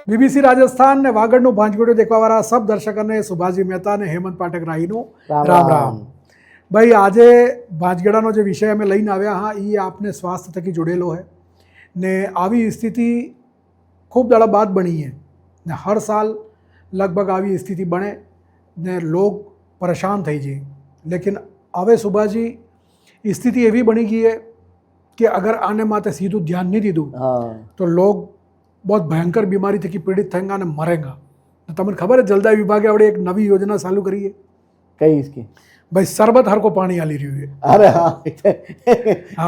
BBC Rajasthan ને વાગડનું ભાંજવીડિયો દેખવાવાળા સબ દર્શકોને સુભાષજી મહેતા અને હેમંત પાઠક રાહીનું રામ રામ. ભાઈ આજે ભાંજગડાનો જે વિષય અમે લઈને આવ્યા હા એ આપને સ્વાસ્થ્ય થકી જોડેલો છે ને આવી સ્થિતિ ખૂબ દાડા બાદ બની है ને હર સાલ લગભગ આવી સ્થિતિ બને ને લોग પરેશાન થઈ જાય. લેकिन હવે સુભાષજી સ્થિતિ એવી બની ગઈ है कि अगर आने माते सीधू ध्यान नहीं दीधું तो लोग बहुत भयंकर बीमारी थकी पीड़ित થયેगा અને મરેगा. તમને ખબર है जलदाय विभागे આપણે એક નવી યોજના ચાલુ કરી है. કઈ इसकी भाई सरबत हर को पानी आली रही है. अरे हाँ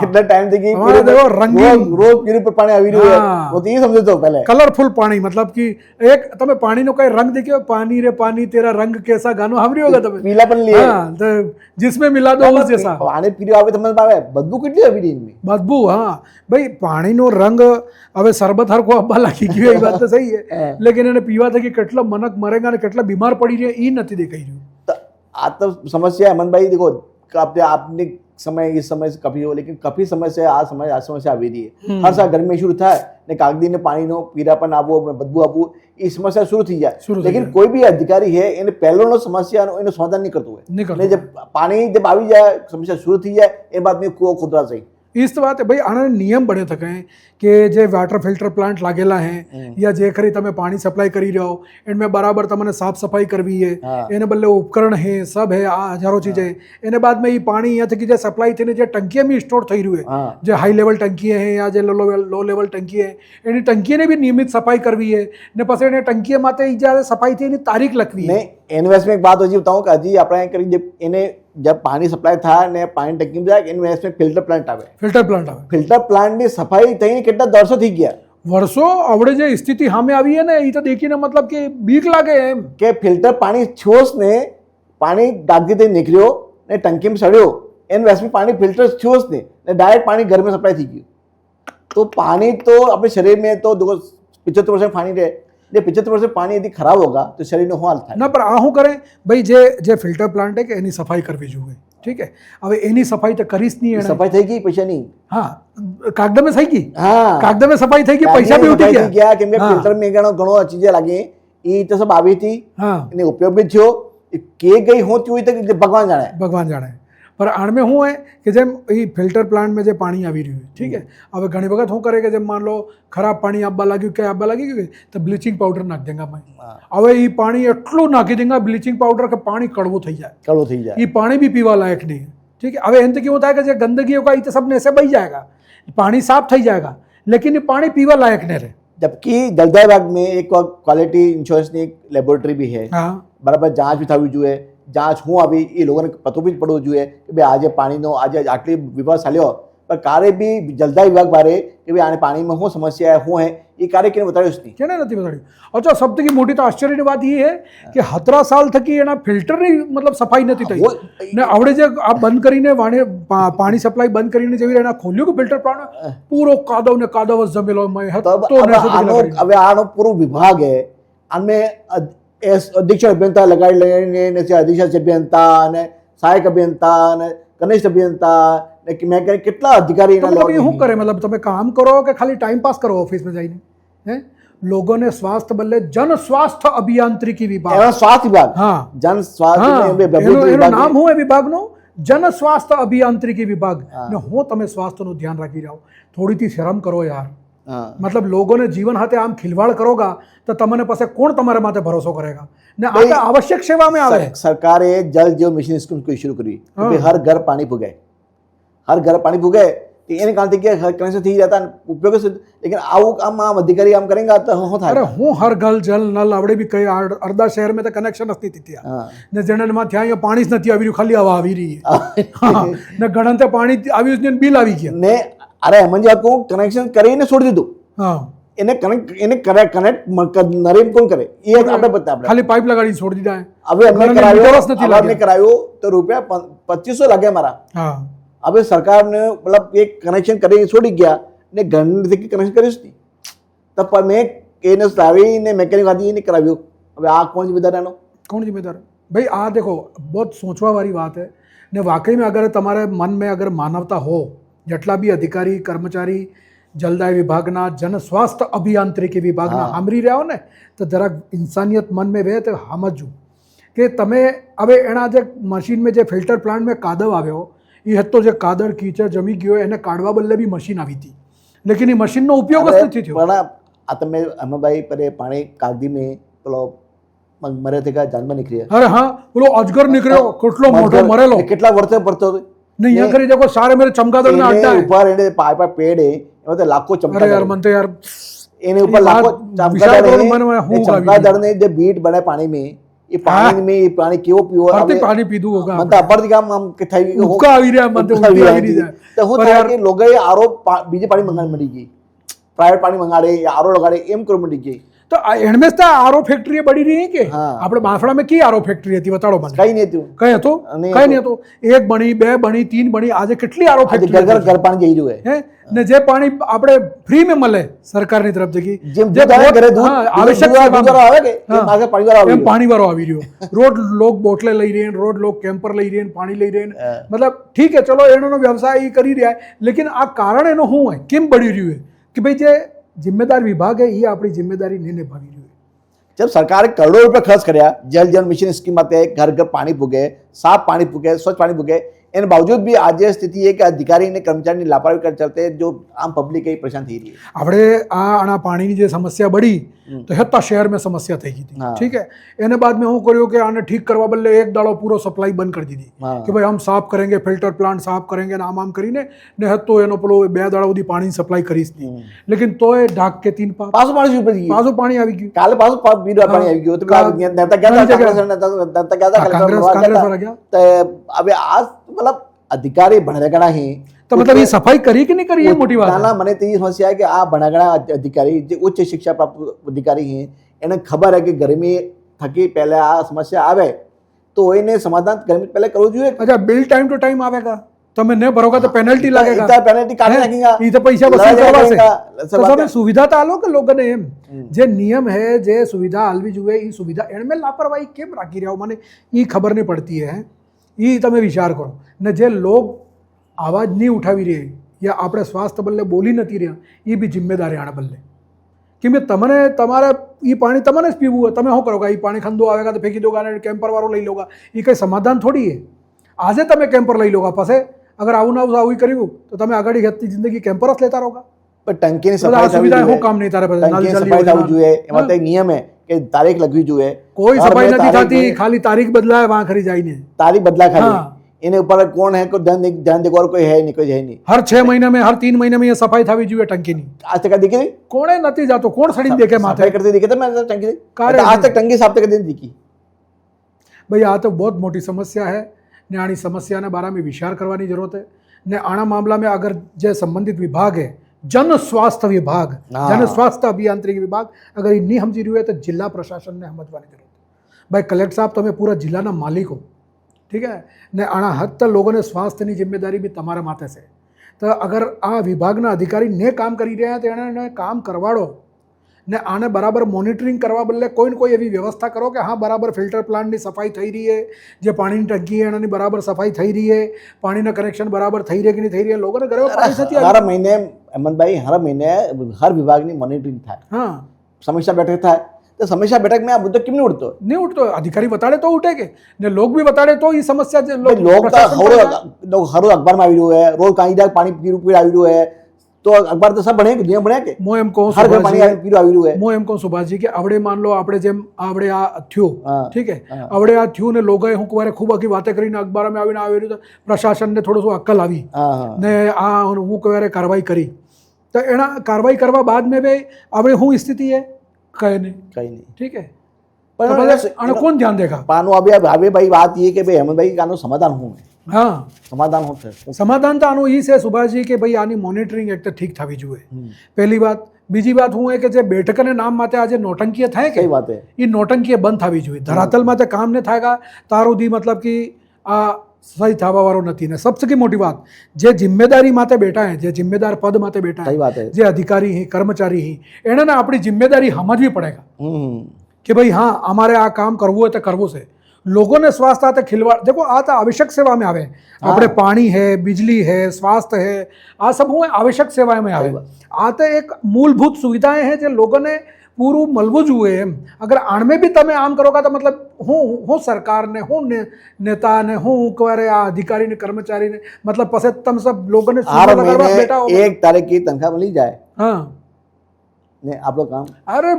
कितना टाइम देखिए हमारे देखो रंगीन रोज पीरी पर पानी આવી રહ્યું है वो तो ये समझो तो पहले कलरफुल पानी मतलब कि एक તમે પાણીનો કઈ રંગ દેખ્યો पानी रे पानी तेरा रंग कैसा गानो સાંભળ્યું હોगा તમે પીલાપન लिए हाँ तो जिसमें मिला दो उस जैसा પાણી પીરી આવે તમને આવે બદબુ કેટલી આવી રહી ઇનमें બદબુ. હા ભાઈ પાણીનો રંગ હવે સરબત હરખો આપવા લાગી ગયો એ વાત તો સહી है लेकिन એને पीवा થકી કેટલા मनक मरेगा અને કેટલા બીમાર પડી રહે એ નથી દેખાઈ રહ્યું. आ तो समस्या है अमन भाई देखो आपने समय इस समय से कभी हो लेकिन कभी समय से आ समस्या આવી રહી है. हर साल गर्मी शुरू થાય ને કાગદી ને પાણીનો પીરાપન આવો બદબુ આવવું એ સમસ્યા शुरू થઈ જાય. लेकिन कोई भी अधिकारी है એને પહેલોનો સમસ્યાનો એનો સમાધાન નહીં કરતું હોય ને जब पानी जब આવી જાય समस्या शुरू થઈ જાય એ બાદ में કૂવો ખોદવા चाहिए. इस बात है भाई आने नियम बने थके हैं कि जो वाटर फिल्टर प्लांट लागेला हैं या जे खरी तमे पानी सप्लाई करी रहो इनमें बराबर तमने साफ सफाई करवी है एने बदले उपकरण है सब है आ हजारों चीजें एने बाद में ये पानी यहाँ थकी जो सप्लाई थी जो टंकी में स्टोर थी रही है जो हाई लेवल टंकी है या जो लो लेवल टंकी है एनी टंकी ने भी नियमित सफाई करवी है ने पछी एने टंकी माटे ज्यादा सफाई थी एनी तारीख लखवी है. इन्वेस्ट में एक बात हजी बताऊं कि हजी આપણે કરી जब पानी सप्लाई था ने पानी टंकी में जाए इन्वेस्ट में फिल्टर प्लांट આવે फिल्टर प्लांट ની સફાઈ થઈને કેટલા વર્ષો થઈ ગયા વર્ષો આવડે જે સ્થિતિ સામે આવી है ને એ તો દેખીને मतलब કે બીક લાગે એમ કે ફિલ્ટર પાણી છોસ ને પાણી ગાગીથી નીકળ્યો ને ટંકીમાં સડ્યો એન વેસ્ટમાં પાણી ફિલ્ટર છોસ ને ડાયરેક્ટ પાણી ઘર में સપ્લાય થઈ ગયું. तो पानी तो अपने शरीर में तो देखो 75% पानी रहे 75% पानी यदि खराब होगा तो शरीर में हाल થાય ના પણ આ શું કરે ભાઈ જે ફિલ્ટર પ્લાન્ટ है કે એની સફાઈ કરવી જોઈએ. ઠીક है હવે એની સફાઈ તો કરીશ નહીં એને સફાઈ થઈ ગઈ પૈસા નહીં હા કાગદમે થઈ ગઈ હા કાગદમે સફાઈ થઈ ગઈ પૈસા બી ઉઠી ગયા કેમ કે ફિલ્ટર में ઘણો ચીજે લાગી એ તો सब આવી હતી હા એને ઉપયોગ બી થયો કે ગઈ હોતી હોય તો ભગવાન જાણે पर आड़ में हूँ है कि जब ये फिल्टर प्लांट में जो पानी આવી રહ્યું है ठीक है હવે ઘણી વખત શું કરે કે જેમ માન લો ખરાબ પાણી આપવા લાગ્યું કે આપવા લાગી ગયું તો બ્લીચિંગ પાउडर નાખ દેંગા ભાઈ. હવે એ પાણી એટલું નાખી દેંગા બ્લીચિંગ પાउडर કે પાણી કડવું થઈ જાય ये पानी भी पीवा लायक नहीं है. ठीक है હવે એનાથી કેવું થાય કે જે ગંદगी होगा ये तो सब ने से बही जाएगा पानी साफ થઈ जाएगा लेकिन ये पानी पीवा लायक नहीं रहे. जबकि जलदाय विभाग में एक क्वालिटी इंश्योरेंस ની એક લેબોરેટરી भी है બરાબર જાંચ भी થવી જોઈએ જાંચ હું આવી એ લોકોને પતો બી પડવો જોઈએ કે ભાઈ આજે પાણીનો આજે આટલી વિભાગ ચાલ્યો પણ કાર્ય બી જલદાય વિભાગ બારે કે ભાઈ આને પાણીમાં શું સમસ્યા है શું है ये कार्य કેને બતાવ્યું જ નહીં કેને નથી બતાવ્યું. अच्छा સૌથી મોટી તો આશ્ચર્યની વાત એ है કે 17 સાલ થકી એના ફિલ્ટરની मतलब સફાઈ નથી થઈ ને આવડે જે આ બંધ કરીને પાણી સપ્લાય બંધ કરીને જેવી એના ખોલ્યું કે ફિલ્ટર પ્લાન્ટ પૂરો કાદવ ને કાદવ જ જમેલો હવે આનો પૂરો વિભાગ है આને અધિક્ષક અભિયંતા લગાડી લઈને અધિક્ષક અભિયંતા અને સહાયક અભિયંતા અને કનિષ્ઠ અભિયંતા ને મેં કેટલા અધિકારી શું કરે मतलब તમે કામ કરો કે ખાલી ટાઈમ પાસ કરો ઓફિસ में જઈને હે लोगों ने स्वास्थ्य बदले जन स्वास्थ्य अभियांत्रिकी विभाग स्वास्थ्य विभाग हाँ जन स्वास्थ्य नाम હું એ વિભાગનું જન સ્વાસ્થ્ય અભિयांत्रिकी विभाग ને હું તમે સ્વાસ્થ્યનું ધ્યાન રાખી રહ્યો થોડીથી શરમ કરો યાર. मतलब लोगों ने जीवन हाथे आम खिलवाड़ करोगा तो तमने पासे कोण तुम्हारे माथे भरोसा करेगा ने आ आवश्यक सेवा में आवे. सरकारे जल जीवन मिशन स्कीम को शुरू करी कि हर घर पानी पुगे એને કારણ કે કનેક્શન થઈ જતા ઉપયોગ लेकिन આવું આમ અધિકારી આમ કરેંગા તો શું થાય. અરે હું હર ઘર જલ નલ આવડે બી કઈ અડધા શહેર में તો કનેક્શન જ નથી થયા ને જનરલમાં ત્યાં અહીંયા પાણી જ નથી આવી રહ્યું ખાલી હવા આવી રહી ને ઘણા ત્યાં પાણી આવ્યું ને બિલ આવી ગયા ને અરે એમ જ આપું કનેક્શન કરીને છોડી દીધું હા એને કનેક્ટ નરેન કોણ કરે એ આપણે બતા આપણે ખાલી પાઇપ લગાડી છોડી દીધા. હવે અમને કરાવ્યો તો રૂપિયા 2500 લાગ્યા મારા. હા હવે સરકારને મતલબ એક કનેક્શન કરીને છોડી ગયા ને ઘરની કનેક્શન કર્યું જ નહીં તો મેં એને લાવીને મેકેનિક આદિને કરાવ્યું. હવે આ કોણ जिम्मेदार भाई आ देखो बहुत सोचवा वाली बात है ने वाकई में अगर तुम्हारे मन में अगर मानवता हो जटला भी अधिकारी कर्मचारी જલદાય વિભાગના જન સ્વાસ્થ્ય અભિયાંત્રિકી વિભાગના સાંભળી રહ્યા હો ને તો જરાક ઇન્સાનિયત મન में વે તો સમજવું કે તમે હવે એના જે મશીનમાં જે ફિલ્ટર પ્લાન્ટ में કાદવ આવ્યો એ હતો જે કાદળ કીચડ જમી ગયો એને કાઢવા બદલે બી મશીન આવી હતી લેકિન એ મશીનનો ઉપયોગ જ નથી થયો. પણ આ તમે અમરભાઈ પર પાણી કાગદી में પેલો મરે તે કા જાનમાં નીકળી અરે હા પેલો અજગર નીકળ્યો કેટલો મોટો મરેલો કેટલા વર્ષે પડતો હતો नहीं यहाँ करी देखो सारे मेरे चमगादड़ ना अड्डा है ऊपर એને પાપા પેડ है એમાં તો લાખો अरे यार ચમગાદड़ मन तो यार એને ઉપર લાખો વિચાર કરો, મને ચમગાદड़ હું ચમગાદड़ ने જે બીટ બને પાણી में એ પાણી में એ પાણી કેવો પીવો ફરતી પાણી પીધું હોગા મને તો અપરથી કામ આમ કે થઈ ગયું ઉબકા આવી રહ્યા મને તો ઉબકા આવી રહી જાય તો હું થાય કે લોકોએ આરો બીજે પાણી મંગાડ મળી ગઈ પ્રાઇવેટ પાણી મંગાડે આરો લગાડે એમ કરો મળી ગઈ तो एनमें तो आरो फैक्ट्री बड़ी रही है के हाँ। આપણે બાંસડા में की आरो फैक्ट्री थी बताओ મને કઈ નહીં હતું કઈ હતો નહીં કઈ નહીં હતો એક બની બે બની ત્રણ બની આજે કેટલી આરો આજે ફેક્ટરી ઘર ઘર પાણી જઈ રહ્યું હે ને જે પાણી આપણે ફ્રી में મળે સરકારની તરફથી જેમ જે ઘરે દૂધ આવશ્યક દૂધ આવે કે એ માગે પાણી વાળો આવે એમ પાણી વાળો આવી રહ્યો રોડ લોક બોટલે લઈ રહે રોડ લોક કેમ્પર લઈ રહે પાણી લઈ રહે मतलब ठीक है चलो એનો વ્યવસાય કરી રહ્યા લેकिन આ કારણ એનો શું હોય કેમ બળી રહ્યું है कि भाई જે जिम्मेदार विभाग है ये अपनी जिम्मेदारी नहीं निभावी रही है. जब सरकार करोड़ों रुपए खर्च કર્યા जल जीवन मिशन स्कीम માટે घर घर पानी पूगे साफ पानी पूगे स्वच्छ पानी पूगे એના બાવજૂદ બી આજે સ્થિતિ એ કે અધિકારી અને કર્મચારીની લાપરવાહી કર ચલતે જો આમ પબ્લિક એ પરેશાન થઈ રહી है આપણે આના પાણીની જે સમસ્યા બળી તો હેતા શહેર में समस्या થઈ ગઈ હતી ठीक है એને बाद में હું કર્યો કે આને ઠીક કરવા બદલે એક દાડો પૂરો સપ્લાય બંધ કરી દીધી કે ભાઈ हम साफ करेंगे फिल्टर प्लांट साफ करेंगे ને આમ કરીને ને હતો એનો પેલો બે દાડા સુધી પાણી સપ્લાય કરીશ નહીં લેकिन તોય ઢાક કે તીન પાછું પાણી ઉપર ગયું પાછું પાણી આવી ગયું કાલે પાછું બીડું પાણી આવી ગયું તો પેલા નેતા ગયા હતા નેતા ગયા હતા कांग्रेस वाला गया તો હવે આ मतलब अधिकारी भणेगणा ही तो मतलब ये सफाई करी कि नहीं करी ये मोटी बात है. ना મને તેવી સમસ્યા है कि આ ભણેગણા અધિकारी જે ઉચ્ચ શિક્ષા પ્રાપ્ત અધિकारी हैं એને ખબર है कि गर्मी थकी पहले આ સમસ્યા આવે તો એને સમાધાન गर्मी पहले કરવું જોઈએ. अच्छा बिल टाइम टू टाइम आवेगा તમે ન ભરોગા તો પેનલ્ટી લાગેगा इतना पेनल्टी काट लगेगा ये तो पैसा वसूल करवा से सब तो सब सुविधा तो आलो के लोगों ने एम जे नियम है जे सुविधा आलवी जुए ई सुविधा एनमें लापरवाही केम राखी रहा મને ई खबर नहीं पड़ती है એ તમે વિચાર કરો ને જે લોક આવાજ નહીં ઉઠાવી રહી યા આપણે સ્વાસ્થ્ય બદલે બોલી નથી રહ્યા એ બી જિમ્મેદારી આના બદલે કે મેં તમને તમારે એ પાણી તમને જ પીવું હોય તમે શું કરોગા એ પાણી ખંદો આવેગા તો ફેંકી દોગા ને કેમ્પર વાળો લઈ લોગા એ કંઈ સમાધાન થોડી है આજે તમે કેમ્પર લઈ લોગા પછી અગર આવું ના આવું કર્યું તો તમે આગળ હેતી જિંદગી કેમ્પર જ લેતા રહોગા પણ ટંકીની બધા સફાઈ સુવિધા શું કામ નહીં તારે પાસે ટંકીની સફાઈ થવી જોઈએ એમાં તો એક નિયમ है કે તારીખ લખવી જોઈએ કોઈ સફાઈ નથી થતી ખાલી તારીખ બદલાય વાં ખરી જાય ને तारीख बदला खाली हाँ। इन्हें ऊपर कौन है को ध्यान देखो और कोई है नहीं कोई है नहीं हर 6 महीने में हर 3 महीने में ये सफाई थवी जुए टंकी ની आज तक दिखी नहीं કોણે નથી જાતો કોણ સડીને દેખે માથે सफाई करते दिखे थे मैंने टंकी से कार्य आज तक टंकी साफ तक दिन दिखी ભાઈ આ તો बहुत मोटी समस्या है ने आनी समस्या ने बारे में विचार करवानी जरूरत है ने आना मामला में अगर जो संबंधित विभाग है जन स्वास्थ्य विभाग जन स्वास्थ्य अभियांत्रिकी विभाग अगर ये नहीं समझी रही है तो जिला प्रशासन ने समझवानी जरूरत है भाई कलेक्टर साहब તમે पूरा जिला मालिक हो ठीक है ने आना हद तक लोगों ने स्वास्थ्य की जिम्मेदारी भी તમારા माथे से तो अगर आ विभाग अधिकारी ने काम કરી રહ્યા तो એને काम करवाड़ो ने आने बराबर मॉनिटरिंग करवा बदले कोई न कोई एवी व्यवस्था करो कि हाँ बराबर फिल्टर प्लांट की सफाई थी रही है जो पानी की टंकी है एनी बराबर सफाई थी रही है पानी ना कनेक्शन बराबर थी रही कि नहीं थी रही है लोगों ने घरे पानी थती हर महीने अहमद भाई हर महीने हर विभाग ની મોનિટરિંગ થાય हाँ સમીક્ષા બેઠક થાય તો સમીક્ષા બેઠક में આ મુદ્દો કેમ નહીં ઉઠતો नहीं उठतो अधिकारी बताड़े तो उठे के ने लोग भी बताड़े तो ये समस्या लोग तो हर अखबार में આવી રહ્યું है रोज कहीं जाके पानी पीरू આવી રહ્યું है तो अखबार तो सब बने नियम बने के मो एम को हर घर पानी पीरू આવી રહ્યું है मो एम को सुभाष जी के आवड़े मान लो आपड़े जेम आवड़े आ थयो हाँ। ठीक है आवड़े आ थयो ने लोगोए હું કવારે ખૂબ આખી વાતે કરીને અખબાર में આવીને આવી રહ્યું તો પ્રશાસન ને થોડું અક્કલ આવી हाँ हाँ ને આ હું કવારે કાર્યવાહી કરી તો એના કાર્યવાહી કરવા બાદ में भी આપણે શું સ્થિતિ है કઈ નહીં कहीं नहीं ठीक है पर આને કોણ ધ્યાન દેगा પાનો અભી ભાઈ વાત ये कि भाई अहमद भाई કાનો સમાધાન હું हाँ समाधान होते समाधान तो आનું ઈ છે સુભાષજી કે ભાઈ આની મોનિટરિંગ એક તો ઠીક થવી જોઈએ પહેલી વાત બીજી વાત હું એ કે જે બેઠકને નામ માટે આજે નોટંકીય થાય કે सही बात है એ નોટંકીય બંધ થવી જોઈએ ધરાતલ માટે કામ ને થાયગા તાર સુધી मतलब कि આ સહી થવા વાળો નથી ને સબસે મોટી વાત જે જિમ્મેદારી માટે બેઠા હે જે જિમ્મેદાર પદ માટે બેઠા सही હે बात है જે અધિકારી હી કર્મચારી હી એને ને આપણી જિમ્મેદારી સમજવી પડેગા કે ભાઈ हाँ અમારે આ કામ કરવું હોય તો કરવું છે લોકોને સ્વાસ્થ્ય સાથે ખિલવાડ देखो આ તો આવશ્યક સેવા में આવે આપણે પાણી है बिजली है स्वास्थ्य है આ सब હું આવશ્યક સેવા में આવે આ તો એક મૂળભૂત સુવિધાएं हैं જે લોકોને પૂરું મળવું જોઈએ એમ અગર આણમે બી તમે આમ કરો તો મતલબ હું સરકારને હું નેતાને હું કરે આ અધિકારીને કર્મચારીને મતલબ પછી તમે સબ લોકોને हर महीने 1 तारीख की तनख्वाह मिल जाए हाँ ને આપણો કામ અરે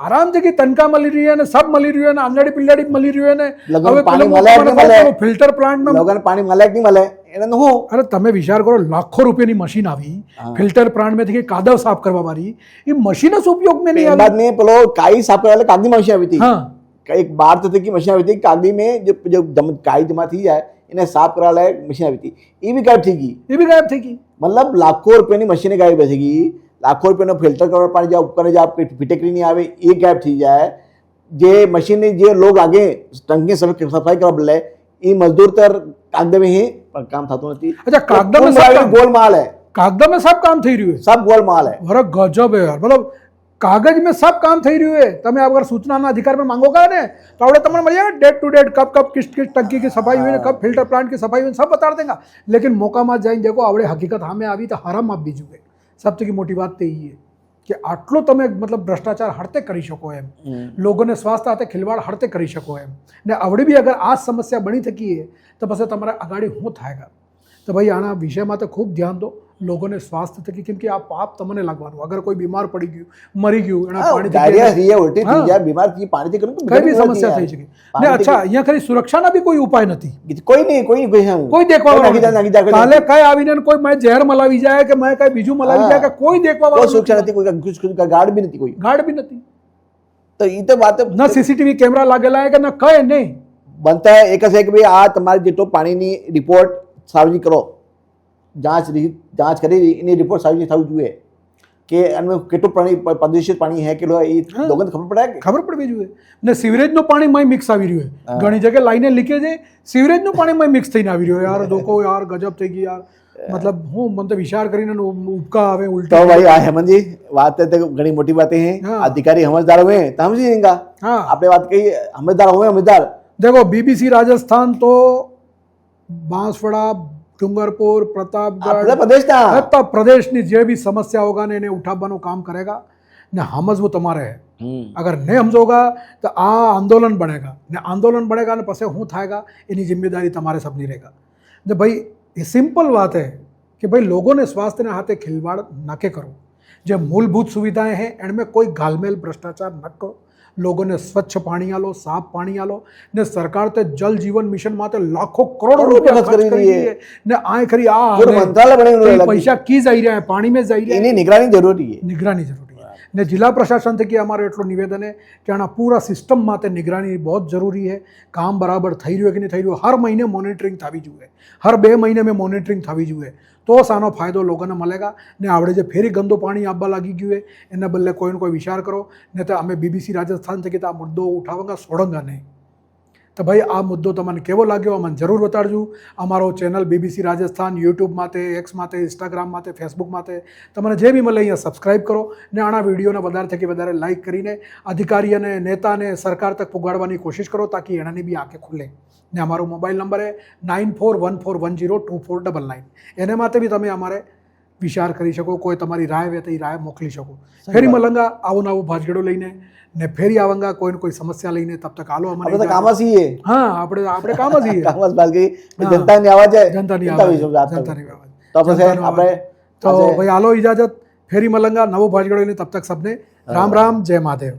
આરામથી કે તનખા મળી રહી અને સબ મળી રહ્યું અને આંગળી પિલ્લાડી મળી રહ્યું ને લોકોને પાણી મળે કે નહીં મળે ફિલ્ટર પ્લાન્ટ લોકોને પાણી મળે કે નહીં મળે એને હું અરે તમે વિચાર કરો લાખો રૂપિયાની મશીન આવી ફિલ્ટર પ્લાન્ટ में થી કાદવ સાફ કરવા વાળી એ મશીન જ ઉપયોગ में नहीं एक बाद में पेलो काई साफ करने वाले कागदी मशीन आई थी हाँ एक बार तो थी की मशीन आई थी कागदी में जो काई जमा थी जाए इन्हें साफ करा लायक मशीन आई थी ये भी गायब थी की ये भी गायब थी की मतलब लाखों रुपए की मशीनें गायब बैठेगी लाखों रुपये फिल्टर કરવા પાણી જે ઉપકરણ જે આપણે ફિટેકરી નહીં આવે એ ગાયબ થઈ જાય જે મશીન જે લોગ આગે ટંકી સફાઈ કરવા બદલે એ મજદૂર તર કાગદમે હી પણ કામ થતું નથી अच्छा कागदा में सब गोलमाल है कागदा में सब काम થઈ રહ્યું है सब गोलमाल है अरे गजब है यार मतलब कागज में सब काम થઈ રહ્યું है તમે अगर सूचना अधिकार में मांगोगा ने तो आवड़े તમને મળી જાય डेट टू डेट कब कब किस टंकी की सफाई हुई कब फिल्टर प्लांट की सफाई हुई सब बता देगा लेकिन मौका में जाइन देखो आवड़े हकीकत हमें આવી तो हराम आप बीजू है સૌથી મોટી વાત તો એ છે કે આટલો તમે મતલબ ભ્રષ્ટાચાર હડતે કરી શકો એમ લોકોને સ્વાસ્થ્ય સાથે ખિલવાડ હડતે કરી શકો એમ ને આવડે બી અગર આ સમસ્યા બની થકી તો પછી તમારે આગાડી શું થાય તો ભાઈ આના વિષયમાં તો ખૂબ ધ્યાન દો લોકોને સ્વાસ્થ્ય થકી કેમ કે આ પાપ તમને લાગવાનું અગર કોઈ બીમાર પડી ગયું મરી ગયું એના પાણી डायरिया थी उल्टी थी या बीमार थी पानी થી કરું તો કઈ બી સમસ્યા થઈ શકે ને અચ્છા અહીંયા ખરી સુરક્ષાના બી કોઈ ઉપાય નથી કોઈ નહીં કોઈ દેખવા કાલે કઈ આવીને કોઈ મેં ઝેર મલાવી જાય કે મેં કઈ બીજું મલાવી જાય કે કોઈ દેખવા કોઈ સુરક્ષા નથી કોઈ कुछ गार्ड भी नहीं कोई गार्ड भी नहीं तो ये तो बात ना सीसीटीवी कैमरा लागेला है कि ना कई नहीं बनता है एक है कि भाई आ तुम्हारी जेटो पानी रिपोर्ट सार्वजनिक करो जांच કરી એની રિપોર્ટ સાર્વજનિક થવી જોઈએ કે એનું કેટલું પાણી પ્રદૂષિત પાણી હે કેટલો એ લોકોને ખબર પડવી જોઈએ ને સીવરેજનું પાણી માં મિક્સ આવી રહ્યું છે ઘણી જગ્યાએ લાઈને લીકેજ છે સીવરેજનું પાણી માં મિક્સ થઈને આવી રહ્યું યાર લોકો યાર ગજબ થઈ ગઈ યાર मतलब હું મને તો વિચાર કરીને ઉપકા આવે ઉલટા तो भाई आ हेमंत जी बात है घनी मोटी बातें हैं अधिकारी समझदार हुए तो हम समझेंगे हाँ आपने बात कही समझदार हुए समझदार देखो बीबीसी राजस्थान तो बांसवाड़ा डूंगरपुर प्रतापगढ़ प्रदेशની જે બી સમસ્યા હોગા ને એને ઉઠાવવાનું કામ કરેગા ને સમજવું તમારે है अगर नहीं समझोगा तो आ आंदोलन बनेगा ने आंदोलन बनेगा ने पसे हूँ थाएगा एनी जिम्मेदारी तुम्हारे सब नहीं रहेगा ने भाई ये सिंपल बात है कि भाई लोगों ने स्वास्थ्य ने हाथे खिलवाड़ न के करो जो मूलभूत सुविधाएं हैं इनमें कोई घालमेल भ्रष्टाचार न करो लोगों ने स्वच्छ पानी आलो साफ पानी आलो ने सरकार ते जल जीवन मिशन माते लाखों करोड़ों रुपया खर्च कर रही है ने आए खरी आ मंत्रालय बने पैसा की जाई रहा है पानी में जाई रहा है निगरानी जरूरी है निगरानी जरूरी ने जिला प्रशासन थकी अमारो एटलो निवेदन है कि आना पूरा सिस्टम माते निगरानी बहुत जरूरी है काम बराबर थई रह्यो कि नहीं थई रह्यो हर महीने मॉनिटरिंग थवी जुए हर 2 महीने में मॉनिटरिंग थवी जुए तो सानो फायदो लोगोने मळेगा ने आवड़े जे फेरी गंदो पाणी आपवा लागी गयुं है एने बदले कोई कोई विचार करो ने तो अमे बीबीसी राजस्थान थकी आ मुद्दो उठावंगा सोडंगा नहीं तो भाई आ मुद्दो तमने केवो लाग्यो अमने जरूर बताड़जो अमारो चैनल बीबीसी राजस्थान यूट्यूब माते एक्स माते इंस्टाग्राम माते फेसबुक माते तमने जे बी मळे अहींया सब्सक्राइब करो ने आना विडियोने वधारे थकी वधारे लाइक करीने अधिकारी अने नेताने सरकार तक पुगाड़वानी कोशिश करो ताकि एनानी बी आंखे खुले ने अमारो मोबाइल नंबर है 9414102499 एने माटे बी तमे अमारे विचार करी शको कोई तमारी राय वे तो राय मोकली शको फेरी मलंगा आवो नवो भाजगड़ो लईने ने फेरी आवंगा कोई न कोई समस्या लईने तब तक आलो हमारे तो काम ही है हाँ आपड़े आपड़े काम ही है काम बात गई जनता ने आवाज है जनता ने आवाज तो આપણે तो भाई आलो इजाजत फेरी मलंगा नवो भाजगड़ो लईने तब तक सबने राम राम जय महादेव।